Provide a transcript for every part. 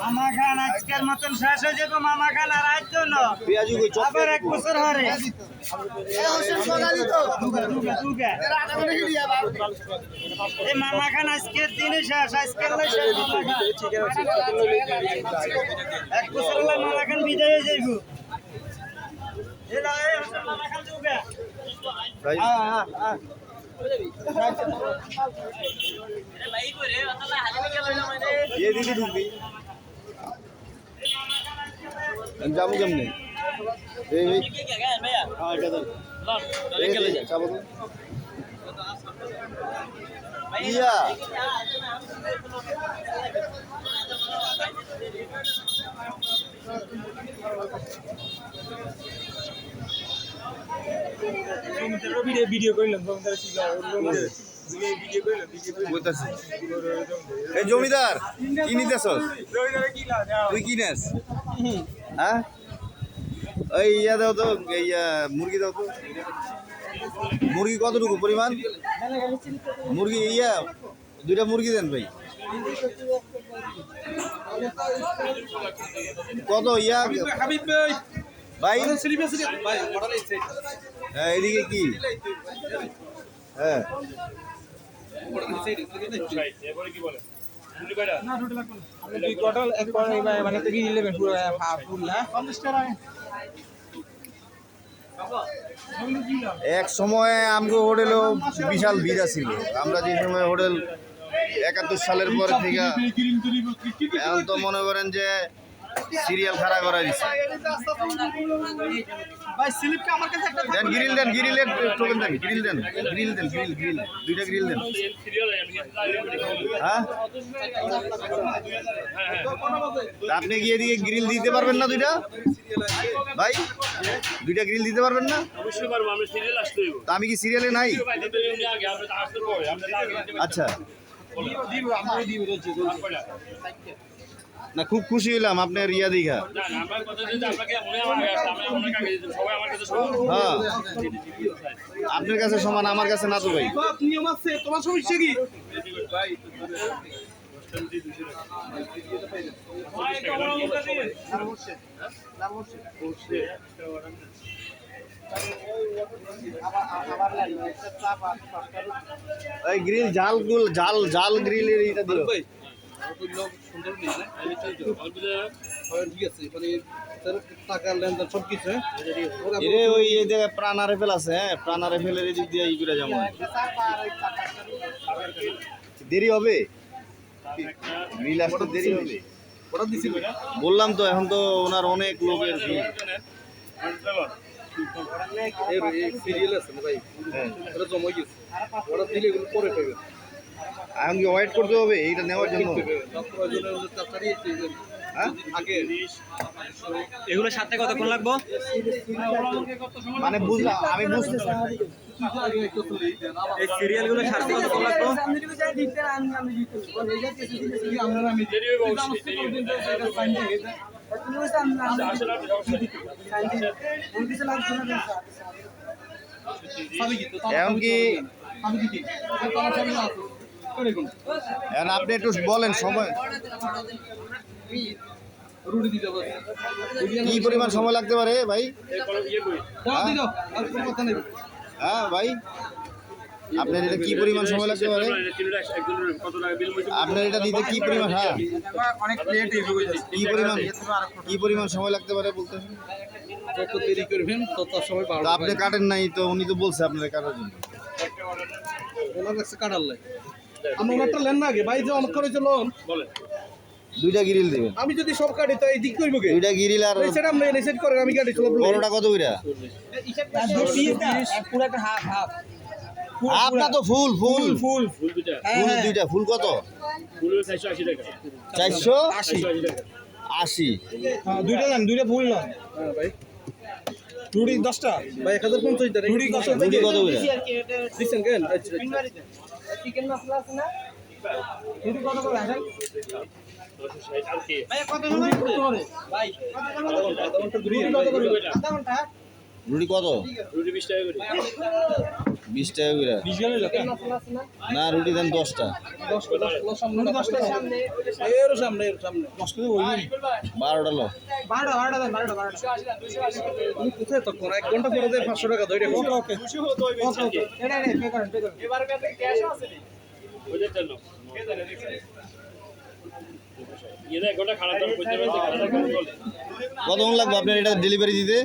মামা খান আজকের মতন শেষ হয়ে যাবে। মামা খান আর আজ জন্য আবার 1 বছর হরে এই মামা খান আজকের দিনে শেষ। আজকের 1 বছর হলে মামা খান বিদায় হয়ে যাইব। মামা খান দুগা ये दीदी ढूंढी जामू केमने हाँ क्या iya ভিডিও করলাম এই জমিদার কি নিতেছস তুই কি নেস হ্যাঁ ওই ইয়া দাও তো ইয়া মুরগি দাও তো মুরগি কতটুকু পরিমাণ মুরগি ইয়া 2টা মুরগি দেন ভাই কত ইয়া ভাই হ্যাঁ এদিকে কি হ্যাঁ এক সময় আমগো হোটেলও বিশাল ভিড় ছিল। আমরা যে সময় হোটেল 71 সালের পর থেকে এখন তো মনে করেন যে সিরিয়াল খাড়া করা দিচ্ছে। দেন গ্রিলের টোকেন দেন গ্রিল দেন 2টা গ্রিল দেন হ্যাঁ আপনি গিয়ে দিয়ে গ্রিল দিতে পারবেন না 2টা ভাই 2টা গ্রিল দিতে পারবেন না? তা আমি কি সিরিয়ালে নাই? আচ্ছা না খুব খুশি হইলাম আপনার ইয়া দীঘা। হ্যাঁ আপনার কাছে সমান আমার কাছে না তো ভাই। নিয়ম আছে তোমার সমস্যা কি? এই গ্রিল জাল গ্রিলের এটা দিও ওই এই জায়গায় প্রাণা রেফেল আছে। হ্যাঁ প্রাণা রেফেলের দিক দিয়ে ই করে যেমন দেরি হবে গ্রিল আসতে দেরি হবে বললাম তো। এখন তো ওনার অনেক লোকের ভিড়। এখন কি ওয়েট করতে হবে এইটা নেওয়ার জন্য? এগুলো সাথে কতক্ষণ লাগবো? মানে বুঝলাম আমি বুঝতে এই সিরিয়াল গুলো সাথে কতক্ষণ লাগবো? এখন কি এখন আপনি একটু বলেন সময় কি পরিমাণ সময় লাগতে পারে ভাই? হ্যাঁ ভাই আপনার এটা কি পরিমাণ সময় লাগতে পারে? আপনার এটা দিতে কি পরিমাণ হ্যাঁ কি পরিমাণ সময় লাগতে পারে বলতে? যত দেরি করবেন তত সময় পাবেন। আপনি কাটেন নাই তো উনি তো বলছে আপনার কাটার জন্য। ওনার কাছে কাটার লাই আমরা ওনারটা লেন না আগে ভাই যে অনেক করে লোন বলে 2টা গ্রিল দিবেন। আমি যদি সব কাটি তো এই দিক করব কি? 2টা গ্রিল আর সেটা আমরা রিসেট করে আমি কাটি চলো। বড়টা কত কইরা? পুরাটা হাফ আপনা তো ফুল দুইটা ফুল কত? ফুল 480 টাকা 480 হ্যাঁ দুইটা দেন দুইটা ফুল না হ্যাঁ ভাই রুটি 10টা ভাই 1050 টাকা রুটি কত কইরা? দিছেন কেন চিকেন মশলা আছে না রুটি কত করে আসেন ভাই কত সময় করে ভাই আধা ঘন্টা রুটি কত করে আধা ঘন্টা রুটি কত? রুটি 20 টাকা করে 20 টাকা করে 20 গেলে লোকে না রুটি দেন 10টা 10 করে 10 সামনে 10টা সামনে এর সামনে 10 করে ওই 12টা লো 12টা দেন 12টা তুমি কোথায় তো কোন 1 ঘন্টা পরে দেয় 500 টাকা ধরে ওকে ওকে 200 তো ওকে এটা পে করেন এবার কাছে ক্যাশ আছে নি ওদের জন্য এরা গোটা খারাপ দাম করতে পারে খারাপ দাম চলে কতক্ষণ লাগবে আপনার এটা ডেলিভারি দিতে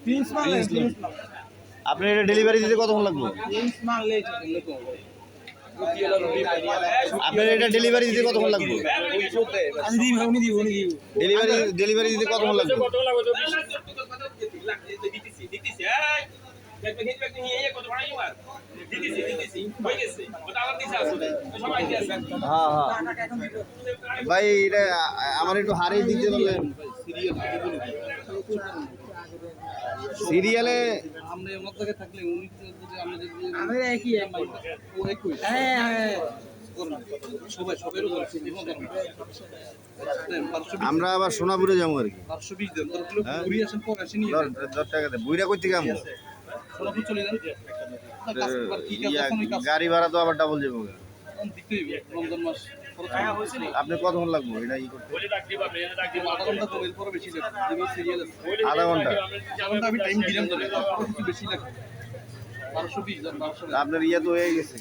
প্রিন্স মাল আপনার এটা ডেলিভারি দিতে কতক্ষণ লাগবে প্রিন্স মাল লেছে লোকো আপনার এটা ডেলিভারি দিতে কতক্ষণ লাগবে আমি দিব উনি দিব ডেলিভারি দিতে কতক্ষণ লাগবে কত লাগবে তো হ্যাঁ হ্যাঁ ভাই এটা আমার একটু হারিয়ে দিতে বললেন সিরিয়ালে আমরা মধ্যে থাকলে উনি যদি আমাদের আমরা একই ও একই হ্যাঁ হ্যাঁ সবাই সবাইরও করছে আমরা আবার সোনাপুরে যাবো আর কি 520 দেন তোর গুলো পুরি আসেন পর আসেনি 10 টাকা দেয় বুইরা করতে যাবো সোনাপুর চলে যান গাড়ি ভাড়া তো আবার ডাবল যাবো রমজান মাস আপনি কতক্ষণ লাগবে এটা ই করতে বলে রাখ দিবা মেরে রাখ দিবা আধা ঘন্টা কমের পরে বেশি লাগবে যেগুলো সিরিয়াল আছে আধা ঘন্টা ঘন্টা আমি টাইম দিলাম তো কিছু বেশি লাগবে 1220 দেন 1200 আপনার ইয়ে তো হয়ে গেছে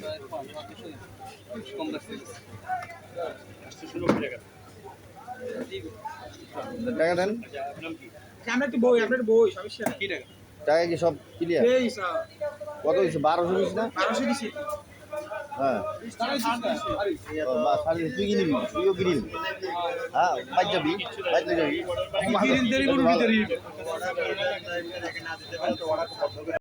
কম লাগছে শুরু করে টাকা দেন নাম কি আমরা একটু বই আপনার বই সমস্যা কি টাকা টাকা কি সব ক্লিয়ার এই স্যার কত হয়েছে 1200 হয়েছে না 1200 দিছি হ্যাঁ তুই কি নিবি তুইও কিনিল হ্যাঁ বাইক যাবি কিরিন দেরি করবি দেরি